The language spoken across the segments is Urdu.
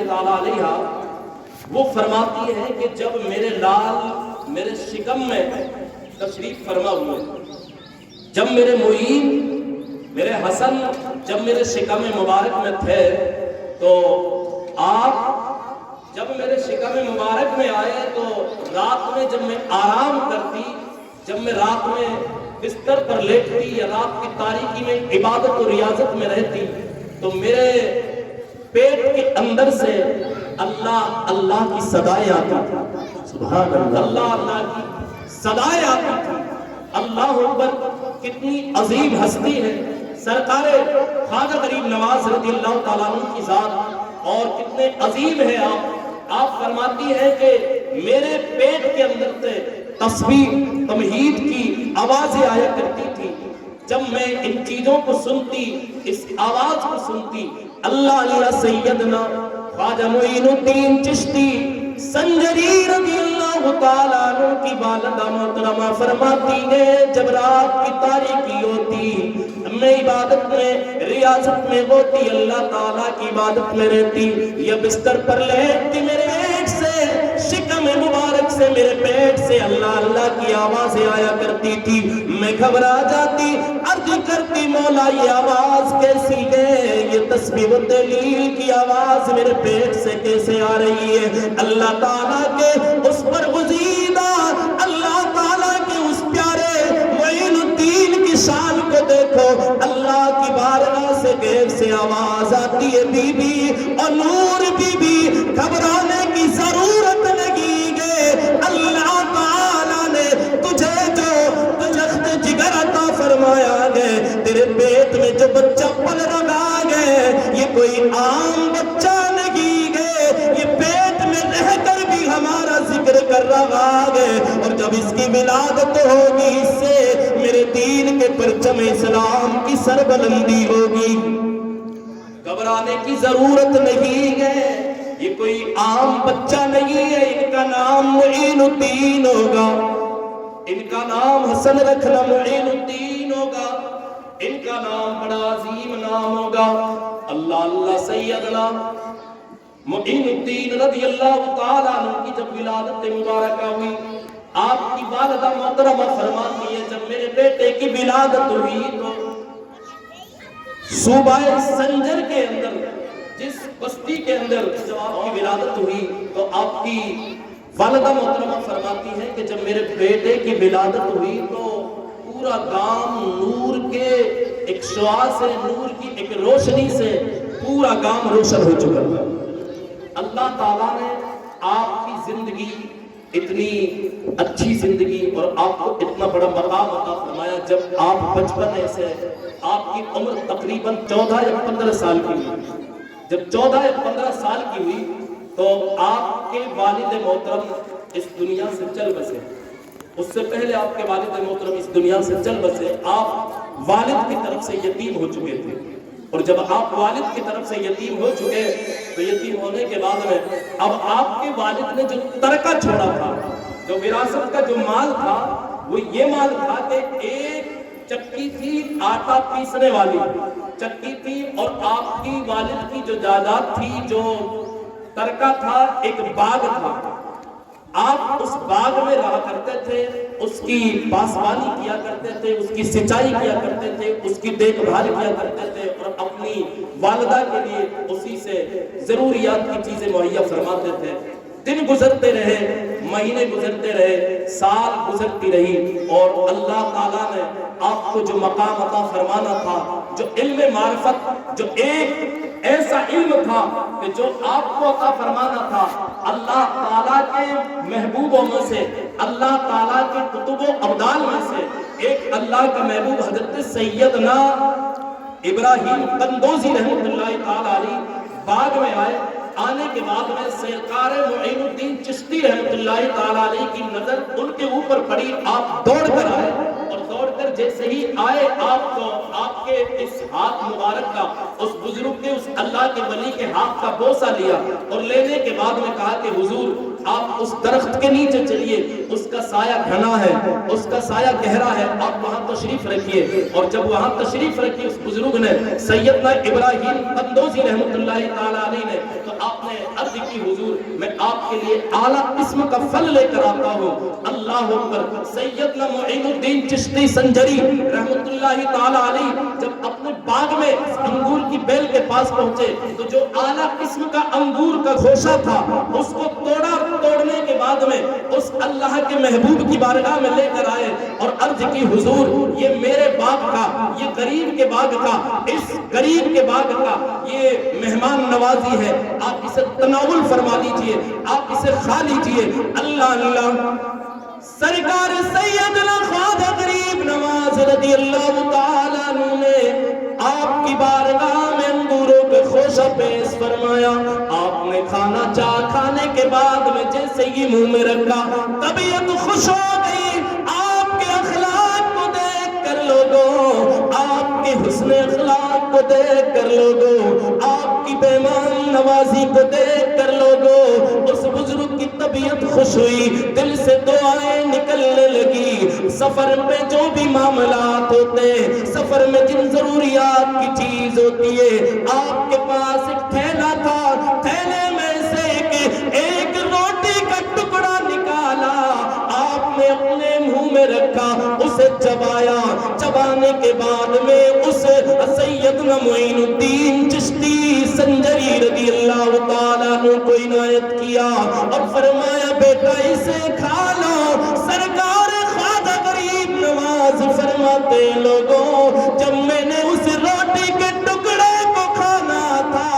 تعالیٰ علیہ وہ فرماتی ہے کہ جب میرے لال میرے شکم میں تشریف فرما ہوئے، جب میرے معین میرے حسن جب میرے شکم مبارک میں تھے، تو آپ جب میرے شکم مبارک میں آئے تو رات میں جب میں آرام کرتی، جب میں رات میں بستر پر لیٹتی یا رات کی تاریکی میں عبادت و ریاضت میں رہتی، تو میرے پیٹ کے اندر سے اللہ اللہ کی صدائیں آتی تھی، سبحان اللہ، اللہ اللہ کی صدائیں آتی تھی۔ اللہ اکبر، کتنی عظیم ہستی ہے سرکار خواجہ غریب نواز رضی اللہ تعالیٰ عنہ کی ذات، اور کتنے عظیم ہیں آپ فرماتی ہیں کہ میرے پیٹ کے اندر سے تسبیح تمہید کی آوازیں آیا کرتی تھی، جب میں ان چیزوں کو سنتی، اس آواز کو سنتی، اللہ علیہ سیدنا خواجہ معین الدین چشتی سنجری رضی اللہ تعالیٰ عنہ کی والدہ محترمہ فرماتی ہیں جب رات کی تاریکی ہوتی، میں عبادت میں ریاضت میں ہوتی، اللہ تعالیٰ کی عبادت میں رہتی، یا بستر پر لیٹتی، میرے پیٹ سے شکم مبارک سے میرے پیٹ سے اللہ اللہ کی آوازیں آیا کرتی تھی، میں گھبرا جاتی، عرض کرتی مولا یہ آواز کیسی ہے، یہ تسبیح و تہلیل کی آواز میرے پیٹ سے کیسے آ رہی ہے؟ اللہ تعالیٰ کے اس پر گزیدہ، اللہ تعالیٰ کے اس پیارے معین الدین کی شان کو دیکھو، اللہ کی بارگاہ سے غیب سے آواز آتی ہے، بی بی اور نور بی بی گھبرانے کی ضرورت نہیں ہے، اللہ تعالیٰ نے تجھے جو تجخت جگر عطا فرمایا ہے، تیرے پیٹ میں جو بچہ پل رہا ہے یہ کوئی عام بچہ نہیں ہے، یہ پیٹ میں رہ کر بھی ہمارا ذکر کر رہا ہے، اور جب اس کی ولادت ہوگی اس سے میرے دین کے پرچم اسلام کی سربلندی ہوگی، گھبرانے کی ضرورت نہیں ہے، یہ کوئی عام بچہ نہیں ہے، ان کا نام معین الدین ہوگا، ان کا نام حسن رکھنا معین الدین ہوگا، ان کا نام بڑا عظیم نام ہوگا۔ اللہ اللہ سیدنا معین الدین رضی اللہ تعالیٰ عنہ کی جب ولادت مبارکہ ہوئی، آپ کی والدہ محترمہ فرماتی ہے جب میرے بیٹے کی ولادت ہوئی تو صوبہ سنجر کے اندر، جس بستی کے اندر جب آپ کی ولادت ہوئی تو آپ کی والدہ محترمہ فرماتی ہے کہ جب میرے بیٹے کی ولادت ہوئی تو پورا گام نور کے ایک شعاع سے، نور کی ایک روشنی سے پورا گام روشن ہو چکا تھا۔ اللہ تعالیٰ نے آپ کی زندگی، اتنی اچھی زندگی اور آپ کو اتنا بڑا مقام عطا فرمایا، جب آپ بچپن سے آپ کی عمر تقریباً 14 یا 15 سال کی ہوئی، جب 14 یا 15 سال کی ہوئی تو آپ کے والد محترم اس دنیا سے چل بسے، اس سے پہلے آپ کے والد محترم اس دنیا سے چل بسے، آپ والد کی طرف سے یتیم ہو چکے تھے، اور جب آپ والد کی طرف سے یتیم ہو چکے تو یتیم ہونے کے بعد میں اب آپ کے والد نے جو ترکہ چھوڑا تھا، جو وراثت کا جو مال تھا، وہ یہ مال تھا کہ ایک چکی تھی آٹا پیسنے والی چکی تھی، اور آپ کی والد کی جو جائیداد تھی، جو ترکہ تھا، ایک باغ تھا، آپ اس باغ میں رہا کرتے تھے، اس کی پاسبانی کیا کرتے تھے، اس کی سچائی کیا کرتے تھے، اس کی دیکھ بھال کیا کرتے تھے، اور اپنی والدہ کے لیے اسی سے ضروریات کی چیزیں مہیا فرماتے تھے۔ دن گزرتے رہے، مہینے گزرتے رہے، سال گزرتی رہی، اور اللہ تعالیٰ نے آپ کو جو مقام عطا فرمانا تھا، جو علم معرفت، جو ایک ایسا علم تھا کہ جو آپ کو عطا فرمانا تھا، اللہ تعالیٰ کے محبوبوں میں سے، اللہ تعالیٰ کے کتب و ابدال میں سے ایک اللہ کا محبوب حضرت سیدنا ابراہیم قندوزی رحمۃ اللہ تعالیٰ علیہ باغ میں آئے۔ آنے کے بعد میں سرکار معین الدین چشتی رحمۃ اللہ تعالیٰ علیہ کی نظر ان کے اوپر پڑی، آپ دوڑ کر آئے، اور دوڑ کر جیسے ہی آئے آپ کو آپ کے اس ہاتھ مبارک کا، اس بزرگ کے، اس اللہ کے ولی کے ہاتھ کا بوسہ لیا، اور لینے کے بعد میں کہا کہ حضور آپ اس درخت کے نیچے چلیے، اس کا سایہ گھنا ہے، اس کا سایہ گہرا ہے، آپ وہاں تشریف رکھیے۔ اور جب وہاں تشریف رکھی اس بزرگ نے، سیدنا ابراہیم قندوزی رحمۃ اللہ تعالی علیہ نے، تو آپ نے عرض کی حضور میں آپ کے لیے اعلیٰ قسم کا پھل لے کر آتا ہوں۔ اللہ اکبر۔ سیدنا معین الدین چشتی سنجری رحمۃ اللہ تعالی علیہ جب اپنے باغ میں انگور کی بیل کے پاس پہنچے تو جو اعلیٰ قسم کا انگور کا خوشہ تھا اس کو توڑنے کے بعد میں اس اللہ کے محبوب کی بارگاہ میں لے کر آئے اور عرض کی حضور یہ میرے باغ کا، یہ غریب کے باغ کا، اس غریب کے باغ کا یہ مہمان نوازی ہے، آپ اسے تناول فرما لیجئے، آپ اسے کھا لیجئے۔ اللہ اللہ۔ سرکار سیدنا خواجہ غریب نواز رضی اللہ تعالیٰ عنہ نے آپ کی بارگاہ میں انگوروں کے خوشہ پیش فرمایا۔ آپ نے کھانا چاہ کھانے کے بعد میں جیسے ہی منہ میں رکھا طبیعت خوش ہو گئی۔ آپ کے اخلاق کو دیکھ کر لوگوں، آپ کے حسن اخلاق کو دیکھ کر لوگوں، آپ کی پیمان نوازی کو دیکھ کر لوگوں، اس بزرگ کی طبیعت خوش ہوئی، دل سے دعائیں نکلنے لگی۔ سفر میں جو بھی معاملات ہوتے، سفر میں جن ضروریات کی چیز ہوتی ہے، آپ کے پاس ایک تھیلا تھا، تھیلے میں سے ایک روٹی کا ٹکڑا نکالا، آپ نے اپنے منہ میں رکھا، اسے چبایا، چبانے کے بعد میں اسے سیدنا معین الدین چشتی سنجری رضی اللہ تعالیٰ عنہ کو عنایت کیا اور فرمایا بیٹا اسے کھا لو۔ سرکار خواجہ غریب نواز فرماتے لوگوں، جب میں نے اس روٹی کے ٹکڑے کو کھانا تھا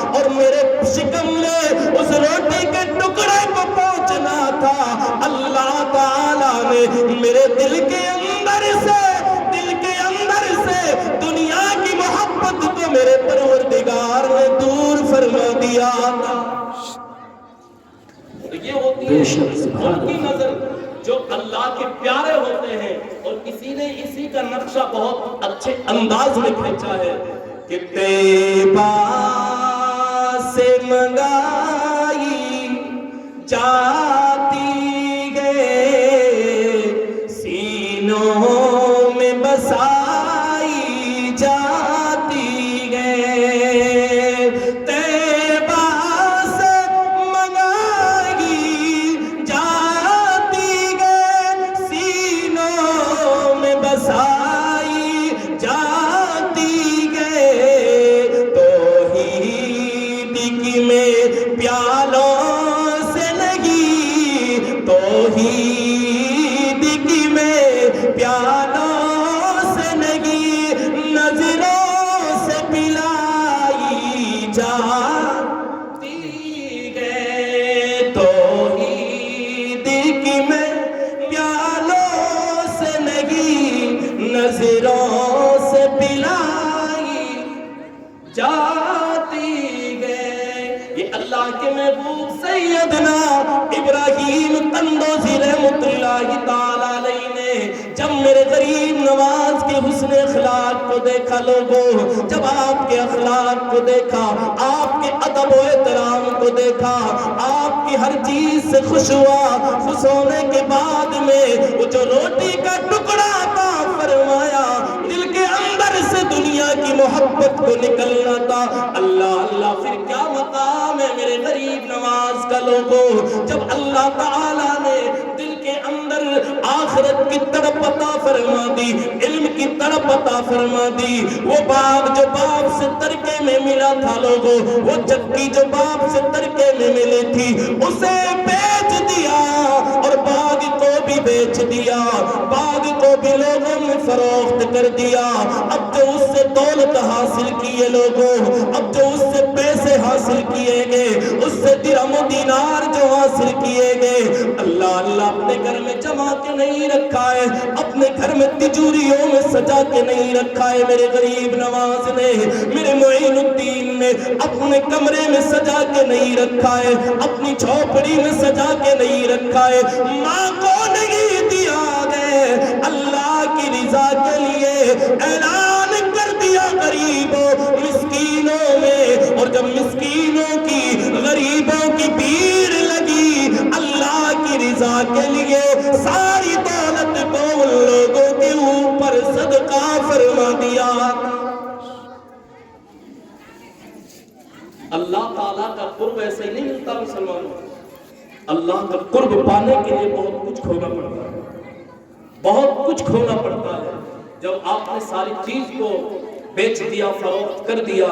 اور میرے شکم میں اس روٹی کے ٹکڑے کو پہنچنا تھا، اللہ تعالیٰ نے میرے دل کے اندر سے دنیا کی محبت کو میرے پروردگار نے دور فرما دیا تھا۔ یہ ہوتی ہے ان کی نظر جو اللہ کے پیارے ہوتے ہیں۔ اور کسی نے اسی کا نقشہ بہت اچھے انداز میں کھینچا ہے کہ طیبہ سے منگائی جاتی ہے، سینوں میں بسائی جاتی ہے، طیبہ سے منگائی جاتی ہے، سینوں میں بسائی جاتی ہے، توحید کی میں پیالوں سے نہیں، توحید کی میں پیالوں سے نہیں، نظروں سے پلائی جاتی ہے، توحید کی میں پیالوں سے نہیں، نظروں سے پلائی جاتی ہے۔ یہ اللہ کے محبوب سیدنا ابراہیم قندوزی رحمۃ اللہ تعالی علیہ نے جب میرے غریب نواز کے حسن اخلاق کو دیکھا لوگوں، جب آپ کے اخلاق کو دیکھا، آپ کے ادب و احترام کو دیکھا، آپ کی ہر چیز سے خوش ہوا۔ خوش ہونے کے بعد میں وہ جو روٹی کا ٹکڑا تھا فرمایا، دل کے اندر سے دنیا کی محبت کو نکلنا تھا۔ اللہ اللہ، پھر کیا مقام ہے میرے غریب نواز کا لوگوں، جب اللہ تعالیٰ نے دل کے اندر آخرت کی طرف عطا فرما دی، علم کی طرف عطا فرما دی۔ وہ باغ جو باپ سے ترکے میں ملا تھا لوگوں، وہ چکی جو باپ سے ترکے میں ملی تھی، اسے بیچ دیا اور باغ کو بھی بیچ دیا، باغ کو بھی لوگوں نے فروخت کر دیا۔ اب جو اس سے دولت حاصل کیے لوگوں، اب جو اس سے پیسے حاصل کیے گئے، اس سے درہم و دینار جو حاصل کیے گئے، اللہ اللہ اپنے گھر میں جمع کے نہیں رکھا ہے، اپنے گھر میں تجوریوں میں سجا کے نہیں رکھا ہے میرے غریب نواز نے، میرے معین الدین نے اپنے کمرے میں سجا کے نہیں رکھا ہے، اپنی جھوپڑی میں سجا کے نہیں رکھا ہے، ماں کو نہیں دیا گئے، اللہ کی رضا کے لیے اعلان کر دیا غریبوں مسکینوں میں۔ اور جب مسکینوں کی غریبوں کی بھیڑ لگی، اللہ اللہ کے لیے ساری دولت کو ان لوگوں کے اوپر صدقہ فرما دیا۔ اللہ تعالیٰ کا قرب ایسے ہی نہیں ملتا مسلمانوں، اللہ کا قرب پانے کے لیے بہت کچھ کھونا پڑتا ہے، بہت کچھ کھونا پڑتا ہے۔ جب آپ نے ساری چیز کو بیچ دیا، فروخت کر دیا،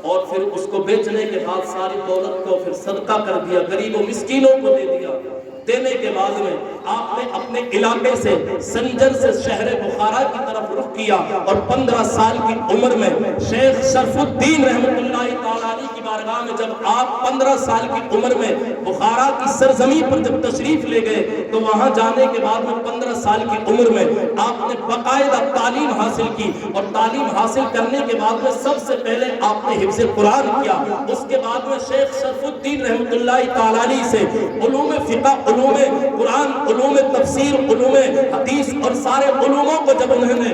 اور پھر اس کو بیچنے کے بعد ساری دولت کو پھر صدقہ کر دیا، غریب و مسکینوں کو دے دیا، دینے کے بعد میں آپ نے اپنے علاقے سے سنجر سے شہر بخارا کی طرف رخ کیا، اور 15 سال کی عمر میں شیخ شرف الدین رحمت اللہ تعالیٰ علیہ کی بارگاہ میں جب آپ 15 سال کی عمر میں بخارا کی سرزمین پر جب تشریف لے گئے، تو وہاں جانے کے بعد میں 15 سال کی عمر میں آپ نے باقاعدہ تعلیم حاصل کی، اور تعلیم حاصل کرنے کے بعد میں سب سے پہلے آپ نے حفظ قرآن کیا۔ اس کے بعد میں شیخ شرف الدین رحمت اللہ تعالیٰ علیہ سے علوم فقہ، علوم قرآن، علوم تفسیر، علوم حدیث اور سارے علوموں کو جب انہوں نے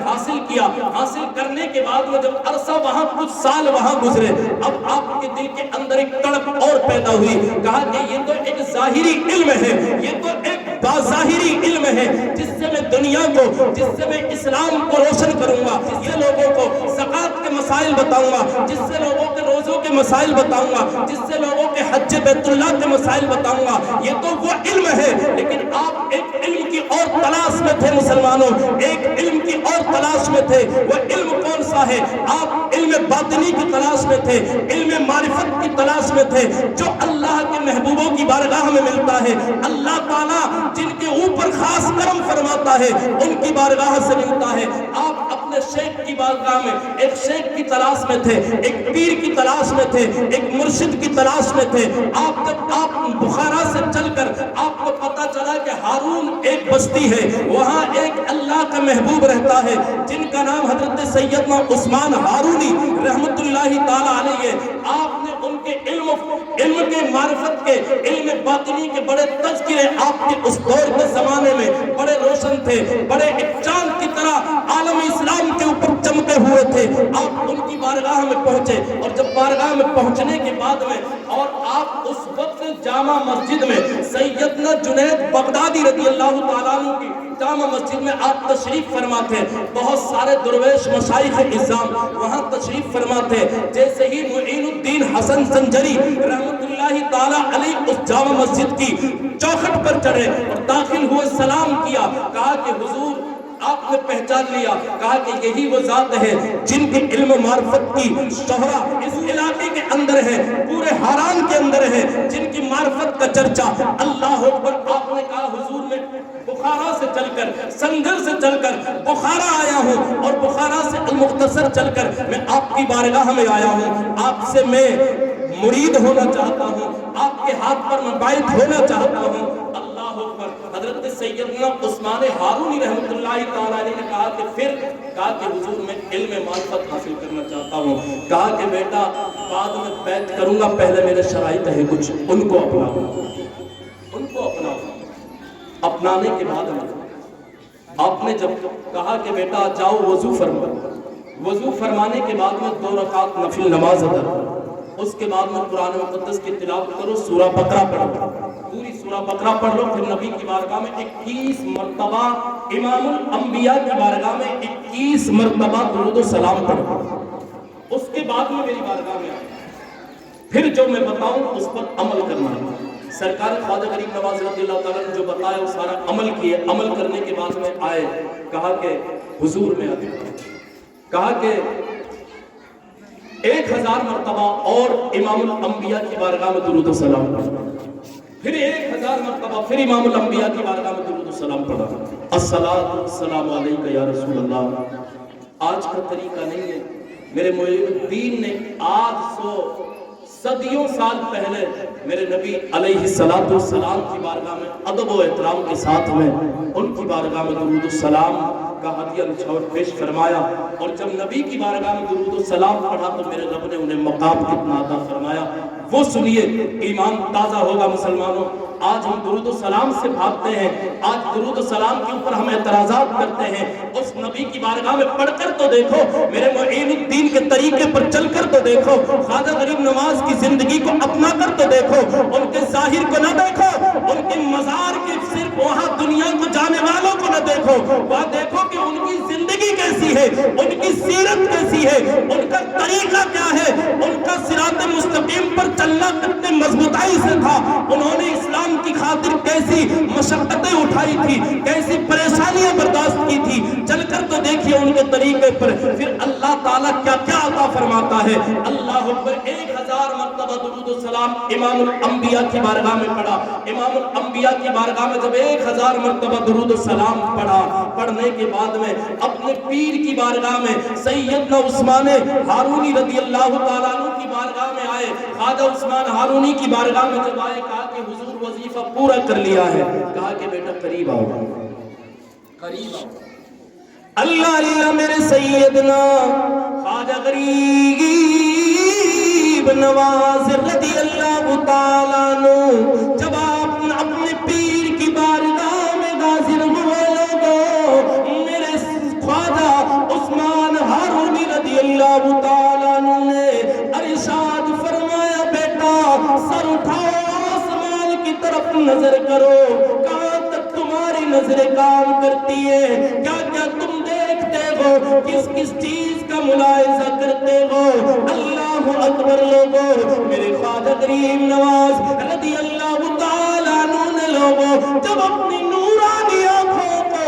حاصل کیا، حاصل کرنے کے بعد میں جب عرصہ وہاں کچھ سال وہاں گزرے، اب آپ کے دل کے اندر ایک تڑپ اور پیدا ہوئی، کہا کہ یہ تو ایک ظاہری علم ہے، یہ تو ایک باظاہری علم ہے، جس سے میں دنیا کو، جس سے میں اسلام کو روشن کروں گا، جس سے لوگوں کو زکوٰۃ کے مسائل بتاؤں گا، جس سے لوگوں کے روزوں کے مسائل بتاؤں گا، جس سے لوگوں کے حج بیت اللہ کے مسائل بتاؤں گا، یہ تو وہ علم ہے۔ لیکن آپ ایک علم کی اور تلاش میں تھے مسلمانوں، ایک علم کی اور تلاش میں تھے۔ وہ علم کون سا ہے؟ آپ علم باطنی کی تلاش میں تھے، علم معرفت کی تلاش میں تھے، جو اللہ کے محبوبوں کی بارگاہ میں ملتا ہے۔ اللہ تعالیٰ جن کے اوپر خاص کرم فرماتا ہے ان کی بارگاہ سے ملتا ہے۔ آپ اپنے شیخ کی بارگاہ میں ایک شیخ کی تلاش میں تھے، ایک پیر کی تلاش میں تھے، ایک مرشد کی تلاش میں تھے۔ جب آپ بخارا سے چل کر آپ کو پتا چلا کہ ہارون ایک بستی ہے، وہاں ایک اللہ کا محبوب رہتا ہے جن کا نام حضرت سیدنا عثمان ہارونی رحمت اللہ تعالیٰ علیہ، آپ نے ان کے علم کے معرفت کے، علم باطنی کے بڑے تذکرے آپ کے اس دور کے زمانے میں بڑے روشن تھے، بڑے ایک چاند کی طرح عالم اسلام کے اوپر چمکے ہوئے تھے۔ آپ ان کی بارگاہ میں پہنچے، اور جب بارگاہ میں پہنچنے کے بعد میں، اور آپ اس وقت جامع مسجد میں سیدنا جنید بغدادی رضی اللہ تعالیٰ عنہ کی جامع مسجد میں آپ تشریف فرما تھے، بہت سارے درویش مشائخ اعظام وہاں تشریف فرما تھے۔ جیسے ہی معین الدین حسن زنجری رحمت اللہ تعالیٰ علیہ اس جامع مسجد کی چوکھٹ پر چڑھے اور داخل ہوئے، سلام کیا، کہا کہ حضور آپ نے پہچان لیا، کہا کہ یہی وہ ذات ہے جن کے علم و معرفت کی شہرت اس علاقے کے اندر ہے، پورے حران کے اندر ہے، جن کی معرفت کا چرچا اللہ اکبر۔ آپ نے کہا حضور میں بخارا سے چل کر، سنگر سے چل کر بخارا آیا ہوں، اور بخارا سے المختصر چل کر میں آپ کی بارگاہ میں آیا ہوں، آپ سے میں مرید ہونا چاہتا ہوں، آپ کے ہاتھ پر میں بیعت ہونا چاہتا ہوں۔ اللہ اکبر۔ حضرت سیدنا عثمان ہارونی رحمت اللہ تعالیٰ علیہ نے کہا کہ پھر، کہا کہ حضور میں علم معرفت حاصل کرنا چاہتا ہوں، کہا کہ بیٹا بعد میں بیعت کروں گا، پہلے میرے شرائط ہے کچھ، ان کو اپناؤ، ان کو اپناؤ۔ اپنانے کے بعد آپ نے جب کہا کہ بیٹا جاؤ وضو فرما، وضو فرمانے کے بعد میں 2 رکعت نفل نماز ادا کرو، اس کے بعد میں قرآن مقدس کی تلاوت کرو، سورہ بقرہ پڑھو، پوری سورہ بقرہ پڑھ لو، پھر نبی کی بارگاہ میں 21 مرتبہ، امام الانبیاء کی بارگاہ میں 21 مرتبہ درود و سلام پڑھو، اس کے بعد میں میری بارگاہ میں آئے، پھر جو میں بتاؤں اس پر عمل کرنا ہے۔ سرکار خواجہ غریب نواز رضی اللہ تعالیٰ نے جو بتایا وہ سارا عمل کیے، عمل کرنے کے بعد میں آئے، کہا کہ حضور میں آتے، کہا کہ 1000 مرتبہ اور امام الانبیاء کی بارگاہ میں درود و سلام پڑھا، پھر 1000 مرتبہ پھر امام الانبیاء کی بارگاہ میں درود و سلام پڑھا، الصلاۃ والسلام علیک یا رسول اللہ۔ آج کا طریقہ نہیں ہے، میرے معین الدین نے 800 صدیوں سال پہلے میرے نبی علیہ السلام کی بارگاہ میں ادب و احترام کے ساتھ میں ان کی بارگاہ میں درود السلام کا ہدیہ نچھاور پیش فرمایا، اور جب نبی کی بارگاہ میں درود السلام پڑھا تو میرے رب نے انہیں مقام کتنا عطا فرمایا، وہ سنیے، ایمان تازہ ہوگا مسلمانوں۔ آج ہم درود و سلام سے بھاگتے ہیں، آج درود و سلام کے اوپر ہم اعتراضات کرتے ہیں۔ اس نبی کی بارگاہ میں پڑھ کر تو دیکھو، میرے معین الدین کے طریقے پر چل کر تو دیکھو، خواجہ غریب نواز کی زندگی کو اپنا کر تو دیکھو، ان کے ظاہر کو نہ دیکھو، ان کے مزار کے صرف وہاں دنیا کو جانے والوں کو نہ دیکھو، وہاں دیکھو کہ ان کی زندگی کیسی ہے، ان کی سیرت کیسی ہے، ان کا طریقہ کیا ہے، ان کا صراط مستقیم پر چلنا کتنے مضبوطائی سے تھا، انہوں نے اسلام کی خاطر کیسی مشقتیں اٹھائی تھی، کیسی پریشانیاں برداشت کی تھی، چل کر تو دیکھیے ان کے طریقے پر، پھر اللہ تعالیٰ کیا کیا عطا فرماتا ہے۔ اللہ اکبر، 1000 مرتبہ درود و سلام امام الانبیاء کی بارگاہ میں پڑھا، امام الانبیاء کی بارگاہ میں جب 1000 مرتبہ درود و سلام پڑھا، پڑھنے کے بعد میں اپنے پیر کی بارگاہ میں سیدنا عثمان ہارونی رضی اللہ تعالیٰ عنہ کی بارگاہ میں آئے، خواجہ عثمان ہارونی کی بارگاہ میں جب آئے، کہا کہ حضور وظیفہ پورا کر لیا ہے، کہا کہ بیٹا قریب آؤ، قریب آؤ۔ اللہ اللہ میرے سیدنا خواجہ غریب نواز رضی اللہ تعالیٰ عنہ جب آپ اپنے پیر کی بارگاہ میں حاضر ہوئے لوگوں، میرے خواجہ عثمان ہارونی رضی اللہ تعالیٰ عنہ نے ارشاد فرمایا، بیٹا سر اٹھاؤ، آسمان کی طرف نظر کرو، کہاں تک تمہاری نظریں کام کرتی ہے، کیا کیا تم دیکھتے ہو، کس کس چیز کا ملاحظہ کرتے ہو۔ اللہ اکبر لوگوں، میرے خواجہ غریب نواز رضی اللہ تعالیٰ عنہ نے لوگوں جب اپنی نورانی آنکھوں کو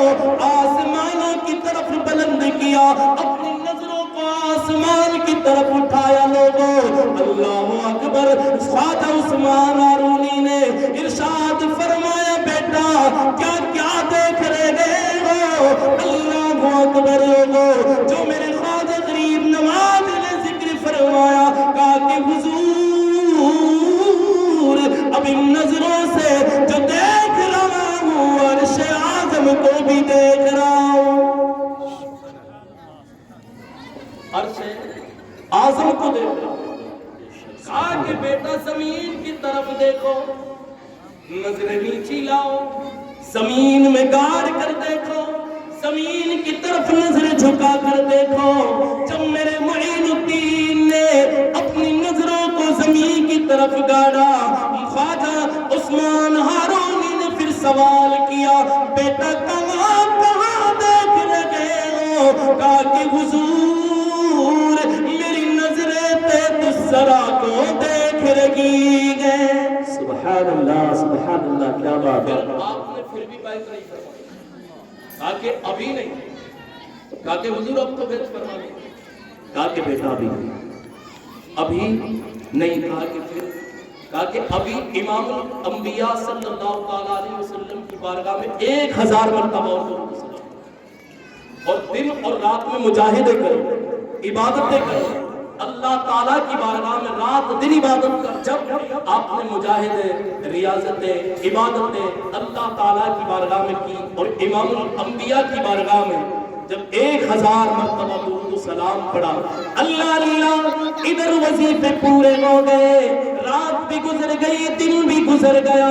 آسمانوں کی طرف بلند کیا، اپنی نظروں کو آسمان کی طرف اٹھایا لوگوں، اللہ اکبر، خواجہ عثمان ہارونی نے ارشاد فرمایا، بیٹا کیا کیا دیکھ رہے ہو۔ اللہ اکبر لوگوں، جو میرے خواجہ غریب نواز نے ذکر فرمایا، کہا کہ حضور اب ان نظروں سے جو دیکھ رہا ہوں، عرش اعظم کو بھی دیکھ رہا ہوں، عرش اعظم کو دیکھ رہا ہوں۔ کہا کہ بیٹا زمین کی طرف دیکھو، نظریں نیچی لاؤ، زمین میں گاڑ کر دیکھو، زمین کی طرف نظر جھکا کر دیکھو۔ جب میرے معین الدین نے اپنی نظروں کو زمین کی طرف گاڑا، خواجہ عثمان ہارونی نے پھر سوال کیا، بیٹا کہاں کہاں دیکھ رہے ہو؟ کہا کہ حضور میری نظریں تیتسرا کو دیکھ رہی ہیں۔ سبحان اللہ، سبحان اللہ، کیا بات ہے۔ آپ نے پھر بھی بیعت نہیں فرمائی، کہا کہ ابھی نہیں، کہا کہ حضور اب تو بیعت فرما لیں، کہا کہ بیٹا ابھی نہیں، کہا کہ پھر، کہا کہ ابھی امام الانبیاء صلی اللہ علیہ وسلم کی بارگاہ میں 1000 مرتبہ اور دن اور رات میں مجاہدے کرو، عبادتیں کرو، اللہ تعالیٰ کی بارگاہ میں رات دن عبادت کر۔ جب آپ نے مجاہدے، ریاضتیں، عبادتیں اللہ تعالیٰ کی بارگاہ میں کی اور امام الانبیاء کی بارگاہ میں جب 1000 مرتبہ درود و سلام پڑھا، اللہ اللہ، ادھر وظیفے پورے ہو گئے، رات بھی گزر گئی، دن بھی گزر گیا،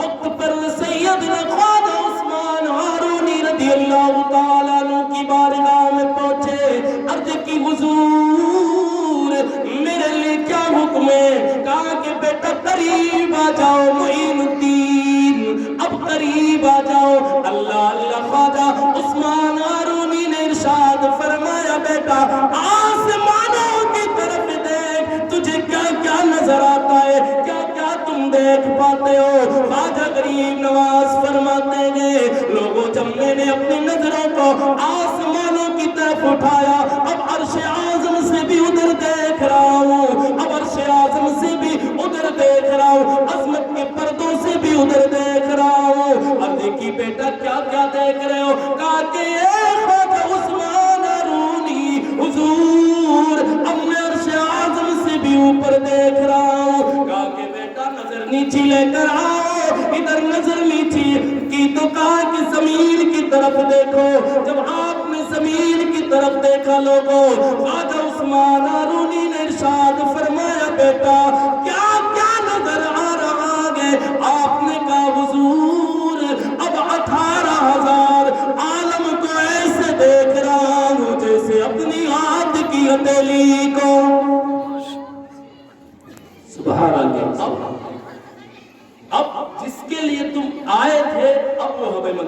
وقت پر سیدنا خواجہ عثمان ہارونی رضی اللہ تعالیٰ عنہ کی بارگاہ میں پہنچے، عرض کی حضور میرے لیے کیا حکم ہے؟ کہا کہ بیٹا قریب آ جاؤ معین الدین، اب قریب آ جاؤ۔ اللہ اللہ، خواجہ عثمان ہارونی نے ارشاد فرمایا، بیٹا آسمانوں کی طرف دیکھ، تجھے کیا کیا نظر آتا ہے، کیا کیا تم دیکھ پاتے ہو؟ خواجہ غریب نواز فرماتے ہیں، لوگوں جب میں نے اپنی نظروں کو آسمانوں کی طرف اٹھایا، اب عرش اعظم سے بھی ادھر دیکھ رہا ہوں، اب عرش اعظم سے بھی ادھر دیکھ رہا ہوں، عظمت کے پردوں سے بھی ادھر دیکھ رہا ہوں۔ اب دیکھی بیٹا کیا کیا دیکھ رہے ہو؟ کہا کہ اے خواجہ عثمان ہارونی، حضور اب میں عرش اعظم سے بھی اوپر دیکھ رہا ہوں۔ کہا کہ بیٹا نظر نیچی لے کر آؤ، ادھر نظر نیچی کی تو کہا کہ زمین کی طرف دیکھو۔ جب آپ نے زمین کی طرف دیکھا لوگوں، خواجہ عثمان ہارونی نے ارشاد فرمایا، بیٹا کیا کیا نظر آ رہا ہے؟ آپ نے کہا